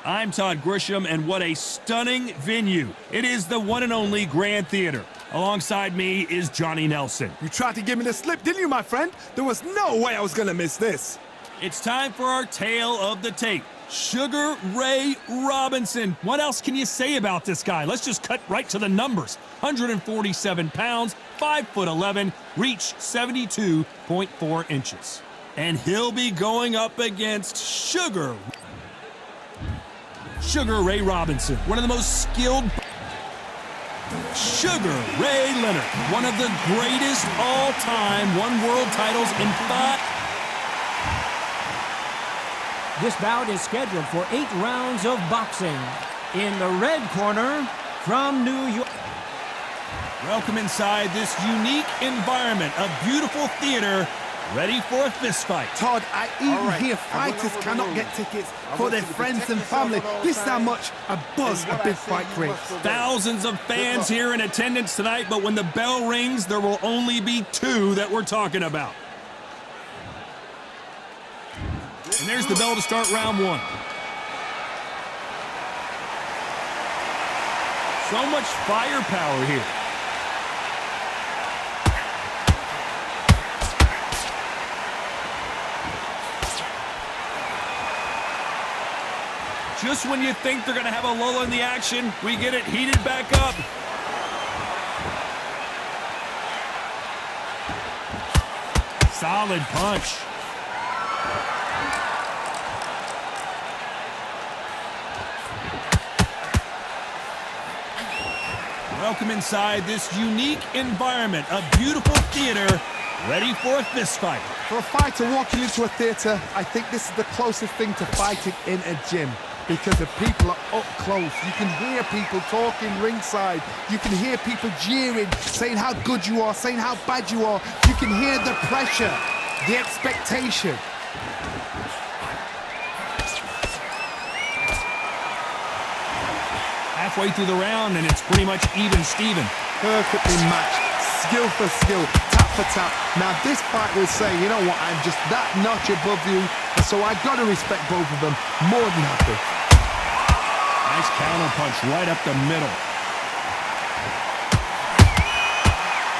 I'm Todd Grisham, and what a stunning venue. It is the one and only Grand Theater. Alongside me is Johnny Nelson. You tried to give me the slip, didn't you, my friend? There was no way I was gonna miss this. It's time for our tale of the tape. Sugar Ray Robinson. What else can you say about this guy? Let's just cut right to the numbers. 147 pounds, 5'11", reach 72.4 inches. And he'll be going up against Sugar Ray Robinson, one of the most skilled. Sugar Ray Leonard, one of the greatest all-time, won world titles in 5. This bout is scheduled for 8 rounds of boxing. In the red corner, from New York. Welcome inside this unique environment, a beautiful theater, ready for a fist fight. Todd, I even hear fighters cannot get tickets for their friends and family. This is how much a buzz a big fight creates. Thousands of fans here in attendance tonight, but when the bell rings, there will only be 2 that we're talking about. And there's the bell to start round 1. So much firepower here. Just when you think they're going to have a lull in the action, we get it heated back up. Solid punch. Welcome inside this unique environment, a beautiful theater, ready for a fist fight. For a fighter walking into a theater, I think this is the closest thing to fighting in a gym. Because the people are up close. You can hear people talking ringside. You can hear people jeering, saying how good you are, saying how bad you are. You can hear the pressure, the expectation. Halfway through the round, and it's pretty much even Steven. Perfectly matched, skill for skill, tap for tap. Now this fight will say, you know what, I'm just that notch above you, and so I gotta respect both of them more than happy. Nice counter punch right up the middle.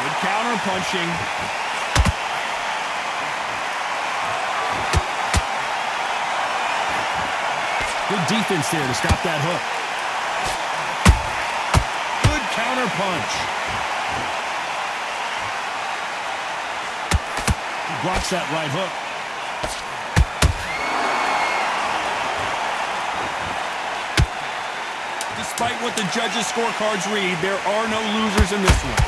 Good counter punching. Good defense there to stop that hook. Good counter punch. He blocks that right hook. Despite what the judges' scorecards read, there are no losers in this one.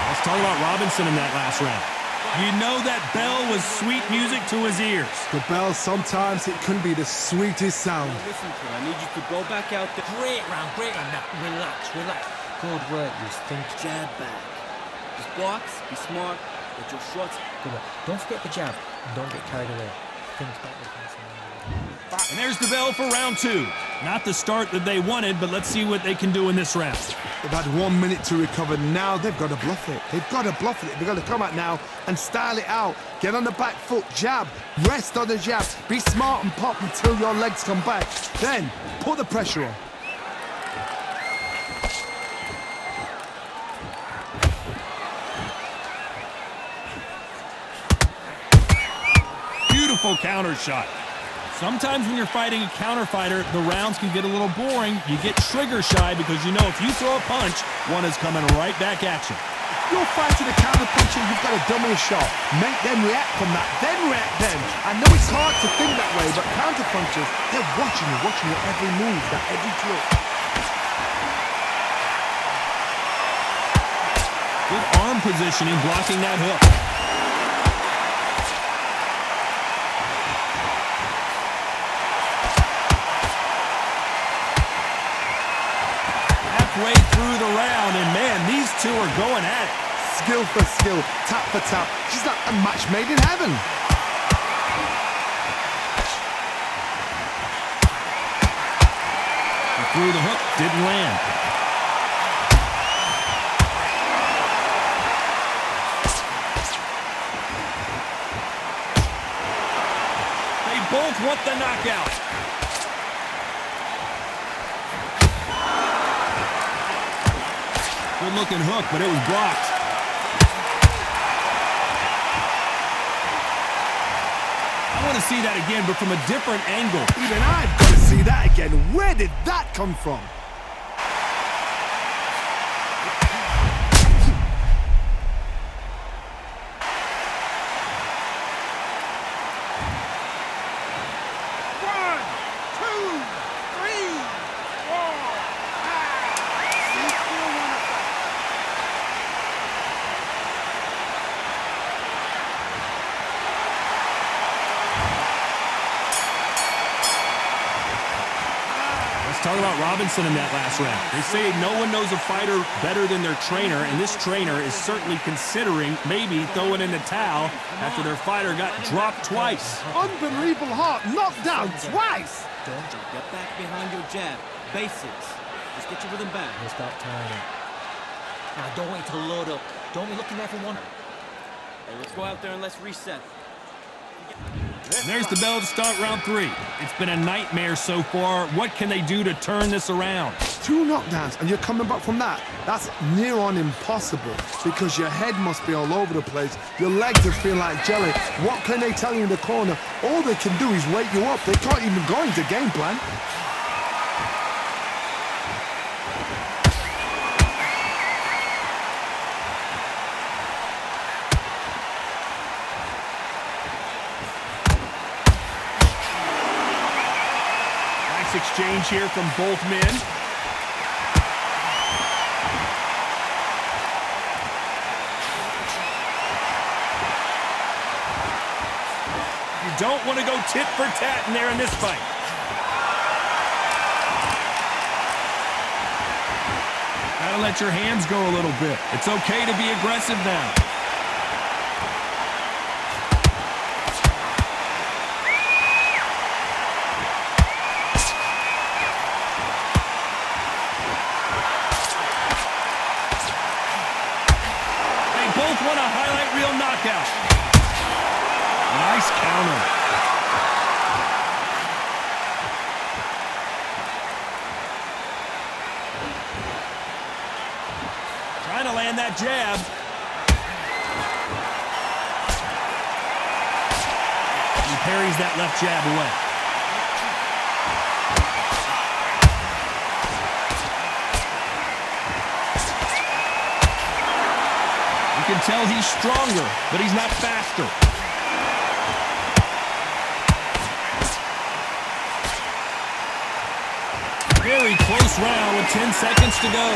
Let's talk about Robinson in that last round. You know that bell was sweet music to his ears. The bell, sometimes it can be the sweetest sound. Listen to it. I need you to go back out there. Great round. Now, relax. Good work, you think. Jab back. Just blocks, be smart, get your shots. Good work. Don't forget the jab. And don't get carried away. Think about the And there's the bell for round 2. Not the start that they wanted, but let's see what they can do in this round. They've had 1 minute to recover. Now they've got to bluff it. They've got to bluff it. They've got to come out now and style it out. Get on the back foot, jab, rest on the jab. Be smart and pop until your legs come back. Then put the pressure on. Beautiful counter shot. Sometimes when you're fighting a counter fighter, the rounds can get a little boring. You get trigger shy because you know if you throw a punch, one is coming right back at you. If you're fighting a counter puncher, you've got to dummy a shot. Make them react from that, then react then. I know it's hard to think that way, but counter punchers, they're watching your every move, that every trick. Good arm positioning, blocking that hook. Halfway through the round, and man, these two are going at it. Skill for skill, tap for tap. She's like a match made in heaven. He threw the hook, didn't land. both want the knockout. Good-looking hook, but it was blocked. I want to see that again, but from a different angle. Even I've got to see that again. Where did that come from? Talk about Robinson in that last round. They say no one knows a fighter better than their trainer, and this trainer is certainly considering maybe throwing in the towel after their fighter got dropped twice. Unbelievable heart, knocked down twice. Get back behind your jab. Basics. Just get your rhythm back. He'll start timing. Now, don't wait to load up. Don't be looking there for one. Hey, let's go out there and let's reset. There's the bell to start round 3. It's been a nightmare so far. What can they do to turn this around? 2 knockdowns and you're coming back from that. That's near on impossible because your head must be all over the place. Your legs will feel like jelly. What can they tell you in the corner? All they can do is wake you up. They can't even go into game plan. Exchange here from both men. You don't want to go tit for tat in there in this fight. Gotta let your hands go a little bit. It's okay to be aggressive now. Both want a highlight reel knockout. Nice counter. Trying to land that jab. He parries that left jab away. You can tell he's stronger, but he's not faster. Very close round with 10 seconds to go.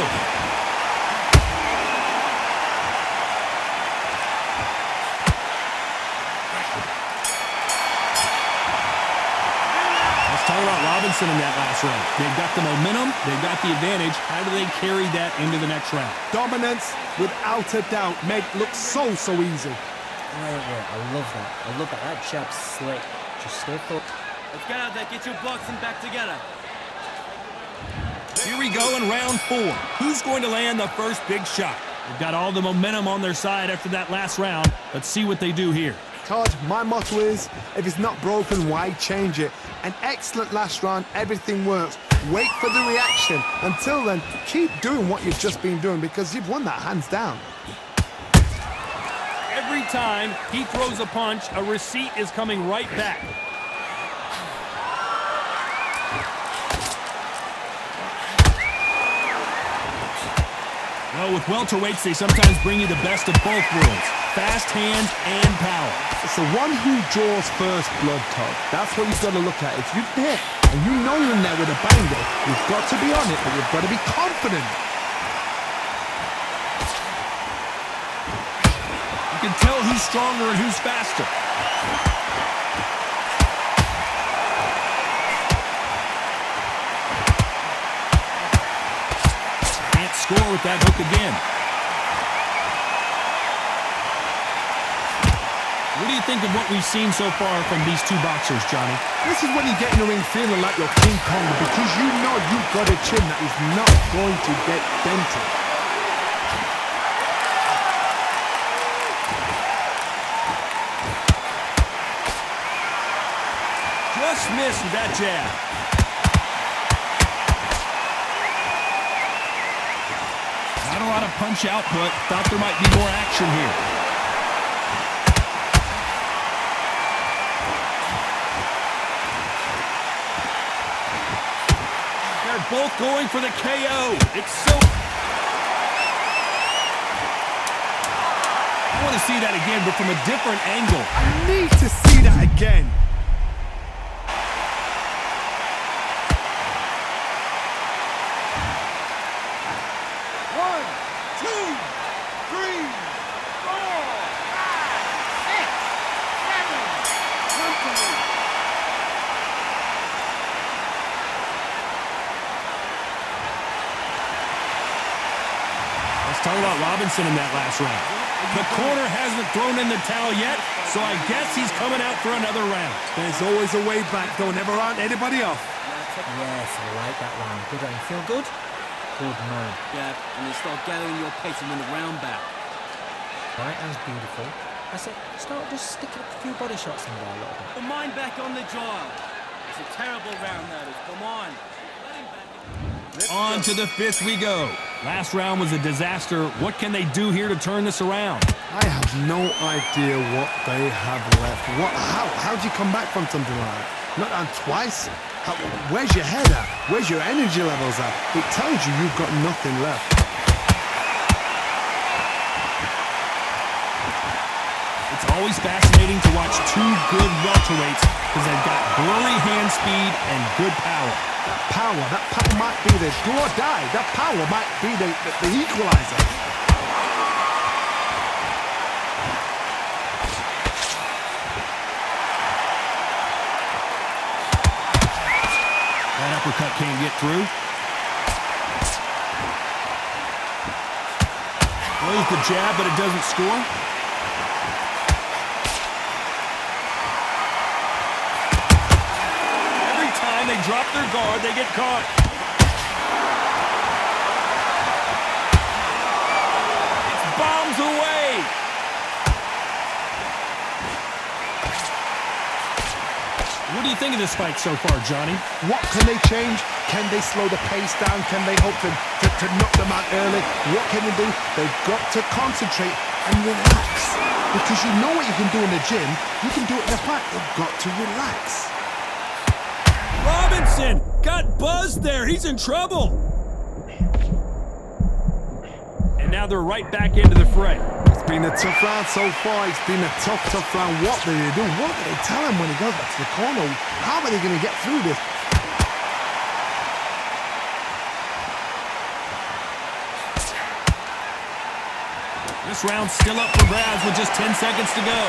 Let's talk about Robinson in that last round. They've got the momentum, they've got the advantage. How do they carry that into the next round? Dominance, without a doubt, made it look so easy. Right there. I love that. I love that. That jab's slick. Just stay focused. Let's get out there. Get your boxing back together. Here we go in round 4. Who's going to land the first big shot? They've got all the momentum on their side after that last round. Let's see what they do here. Todd, my motto is, if it's not broken, why change it? An excellent last round, everything works. Wait for the reaction. Until then, keep doing what you've just been doing because you've won that hands down. Every time he throws a punch, a receipt is coming right back. Well, with welterweights, they sometimes bring you the best of both worlds. Fast hands and power. It's the one who draws first blood, Todd. That's what you've got to look at. If you hit and you know you're in there with a banger, you've got to be on it, but you've got to be confident. You can tell who's stronger and who's faster. Can't score with that hook again. What do you think of what we've seen so far from these two boxers, Johnny? This is when you get in the ring feeling like you're King Kong because you know you've got a chin that is not going to get dented. Just missed with that jab. Not a lot of punch output. Thought there might be more action here. They're both going for the KO. It's so... I want to see that again, but from a different angle. I need to see that again. Talk about Robinson in that last round. The corner hasn't thrown in the towel yet, so I guess he's coming out for another round. There's always a way back. Don't ever round anybody off. Yes, I like that round. Good round. Feel good? Good man. Yeah, and then start gathering your pace and win the round back. Right hand's beautiful. I said, start just sticking a few body shots in there a little bit. Put mine back on the jaw. It's a terrible round, that is. Come on. Let him back. On to the fifth we go. Last round was a disaster. What can they do here to turn this around? I have no idea what they have left. How do you come back from something like that? Not on twice? Where's your head at? Where's your energy levels at? It tells you you've got nothing left. It's always fascinating to watch two good welterweights because they've got blurry hand speed and good power. That power might be the do or die. That power might be the equalizer. That uppercut can't get through. Throws the jab, but it doesn't score. Every time they drop their guard, they get caught. It's bombs away. What do you think of this fight so far, Johnny? What can they change? Can they slow the pace down? Can they hope to knock them out early? What can they do? They've got to concentrate and relax. Because you know what you can do in the gym, you can do it in the fight. They've got to relax. Robinson got buzzed there. He's in trouble. And now they're right back into the fray. It's been a tough round so far. It's been a tough round. What do they do? What do they tell him when he goes back to the corner? How are they going to get through this? This round's still up for grabs with just 10 seconds to go.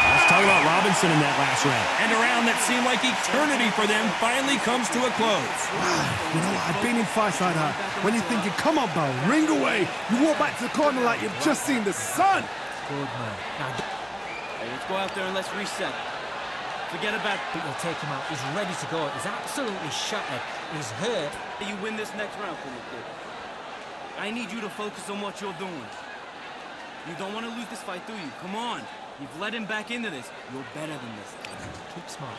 Let's talk about Robinson in that last round. And a round that seemed like eternity for them finally comes to a close. You know what? I've been in fights like that. When you're thinking, come on, Bell, ring away. You walk back to the corner like you've just seen the sun. Good man. Now, Hey, let's go out there and let's reset. Forget about... but you'll take him out. He's ready to go. He's absolutely shattered. He's hurt. You win this next round for me, kid. I need you to focus on what you're doing. You don't want to lose this fight, do you? Come on. You've led him back into this. You're better than this. Keep smart.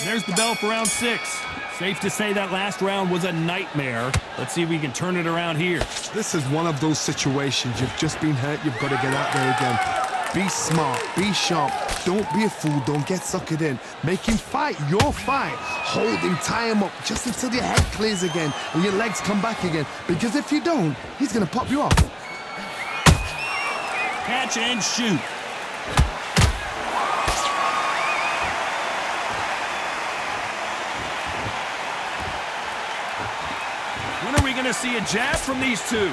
There's the bell for round 6. Safe to say that last round was a nightmare. Let's see if we can turn it around here. This is one of those situations. You've just been hurt. You've got to get out there again. Be smart. Be sharp. Don't be a fool. Don't get suckered in. Make him fight your fight. Hold him, tie him up just until your head clears again and your legs come back again. Because if you don't, he's going to pop you off. Catch and shoot. When are we going to see a jab from these two?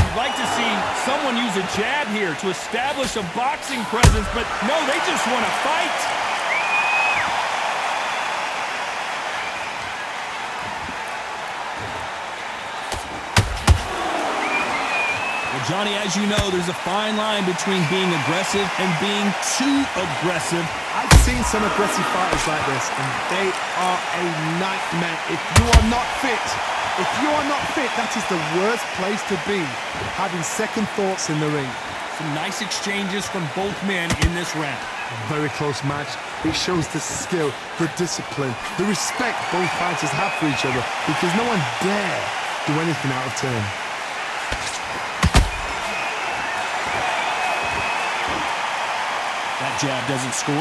You'd like to see someone use a jab here to establish a boxing presence, but no, they just want to fight. The Johnny, as you know, there's a fine line between being aggressive and being too aggressive. I've seen some aggressive fighters like this, and they are a nightmare. If you are not fit, that is the worst place to be, having second thoughts in the ring. Some nice exchanges from both men in this round. A very close match. It shows the skill, the discipline, the respect both fighters have for each other, because no one dare do anything out of turn. That jab doesn't score.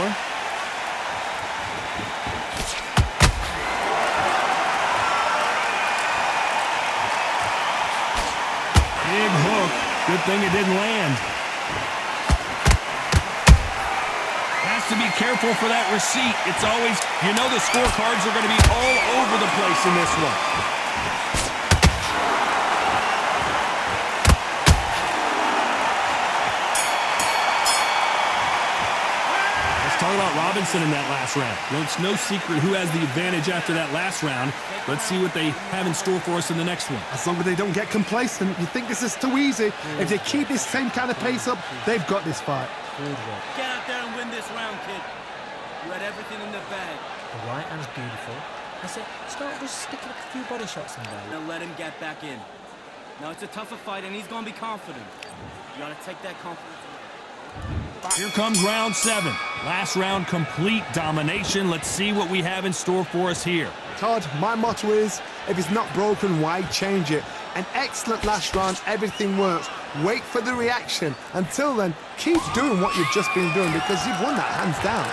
Big hook. Good thing it didn't land. Has to be careful for that receipt. It's always, you know, the scorecards are going to be all over the place in this one. Talk about Robinson in that last round. Well, it's no secret who has the advantage after that last round. Let's see what they have in store for us in the next one. As long as they don't get complacent, you think this is too easy. If they keep this same kind of pace up, they've got this fight. Get out there and win this round, kid. You had everything in the bag. The right hand's beautiful. I said, start just sticking a few body shots in there. Now let him get back in. Now it's a tougher fight, and he's going to be confident. You got to take that confidence away. Here comes round 7. Last round, complete domination. Let's see what we have in store for us here. Todd, my motto is, if it's not broken, why change it? An excellent last round, everything works. Wait for the reaction. Until then, keep doing what you've just been doing, because you've won that hands down.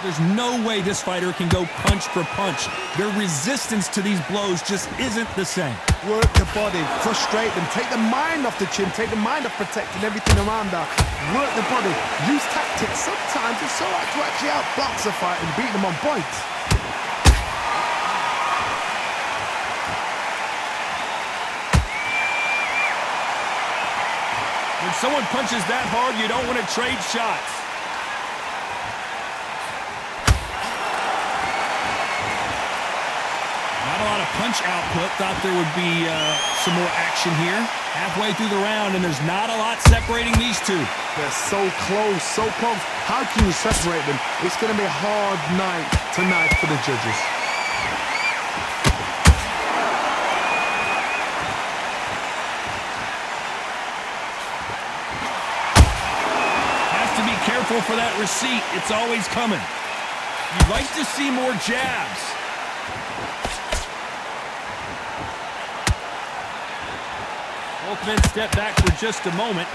There's no way this fighter can go punch for punch. Their resistance to these blows just isn't the same. Work the body, frustrate them, take the mind off the chin, take the mind off protecting everything around that. Work the body, use tactics. Sometimes it's so hard to actually outbox a fight and beat them on points. When someone punches that hard, you don't want to trade shots. Not a lot of punch output. Thought there would be some more action here. Halfway through the round, and there's not a lot separating these two. They're so close, so close. How can you separate them? It's going to be a hard night tonight for the judges. Has to be careful for that receipt. It's always coming. You'd like to see more jabs. Both men step back for just a moment.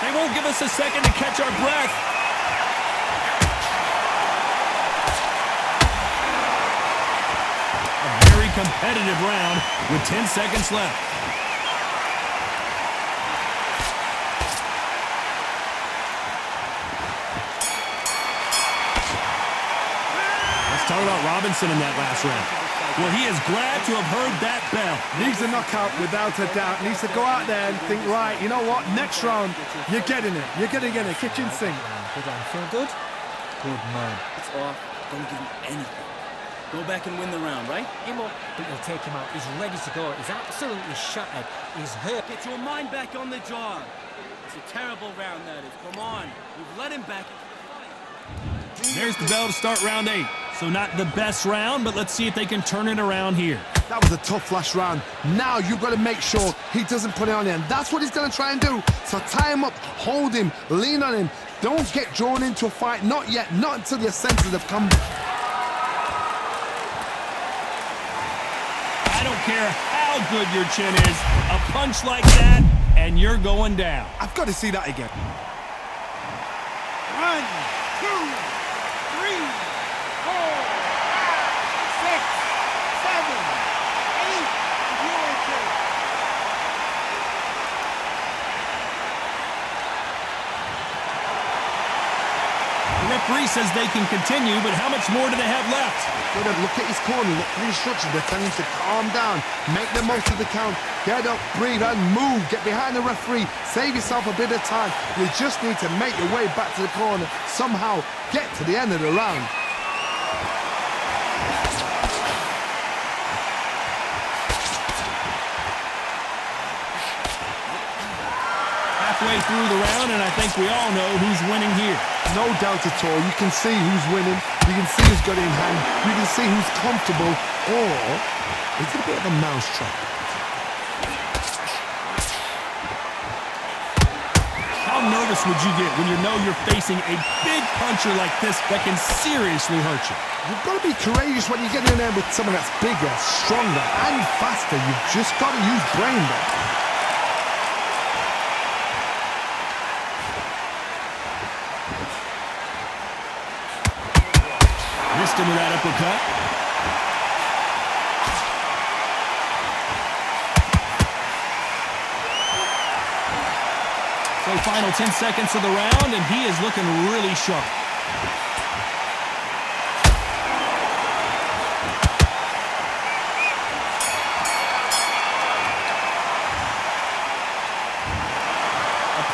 They won't give us a second to catch our breath. A very competitive round with 10 seconds left. Talk about Robinson in that last round. Well, he is glad to have heard that bell. Needs a knockout without a doubt. Needs to go out there and think, right, you know what, next round, you're getting it. You're going to get a kitchen sink. Good on. Feel good? Good man. It's off. Don't give him anything. Go back and win the round, right? But you'll take him out. He's ready to go. He's absolutely shattered. He's hurt. Get your mind back on the job. It's a terrible round, that is. Come on. You've let him back into the fight. There's the bell to start round 8. So not the best round, but let's see if they can turn it around here. That was a tough last round. Now you've got to make sure he doesn't put it on you, and that's what he's going to try and do. So tie him up, hold him, lean on him. Don't get drawn into a fight. Not yet. Not until your senses have come. I don't care how good your chin is. A punch like that, and you're going down. I've got to see that again. 1, 2, 3, 4, 5, 6, 7, 8. The referee says they can continue, but how much more do they have left? Good, look at his corner, look at the instructions. They're telling him to calm down, make the most of the count, get up, breathe, and move. Get behind the referee, save yourself a bit of time. You just need to make your way back to the corner, somehow get to the end of the round. Halfway through the round, and I think we all know who's winning here. No doubt at all. You can see who's winning. You can see who's got it in hand. You can see who's comfortable. Or is it a bit of a mousetrap? How nervous would you get when you know you're facing a big puncher like this that can seriously hurt you? You've got to be courageous when you get in there with someone that's bigger, stronger, and faster. You've just got to use brain there. Missed him with that uppercut. So final 10 seconds of the round, and he is looking really sharp.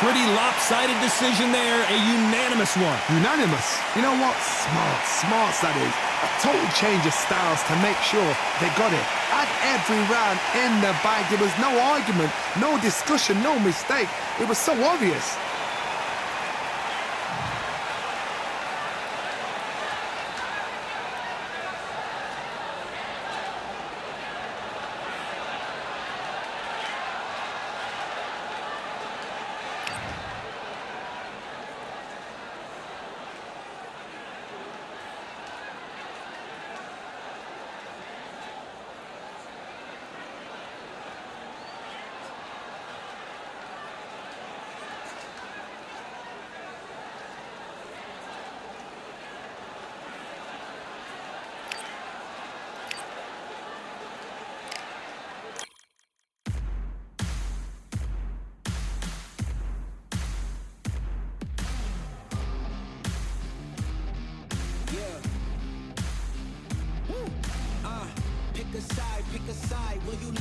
Pretty lopsided decision there, a unanimous one. Unanimous. You know what? Smart that is. A total change of styles to make sure they got it. At every round in the bag, there was no argument, no discussion, no mistake. It was so obvious. Pick a side, will you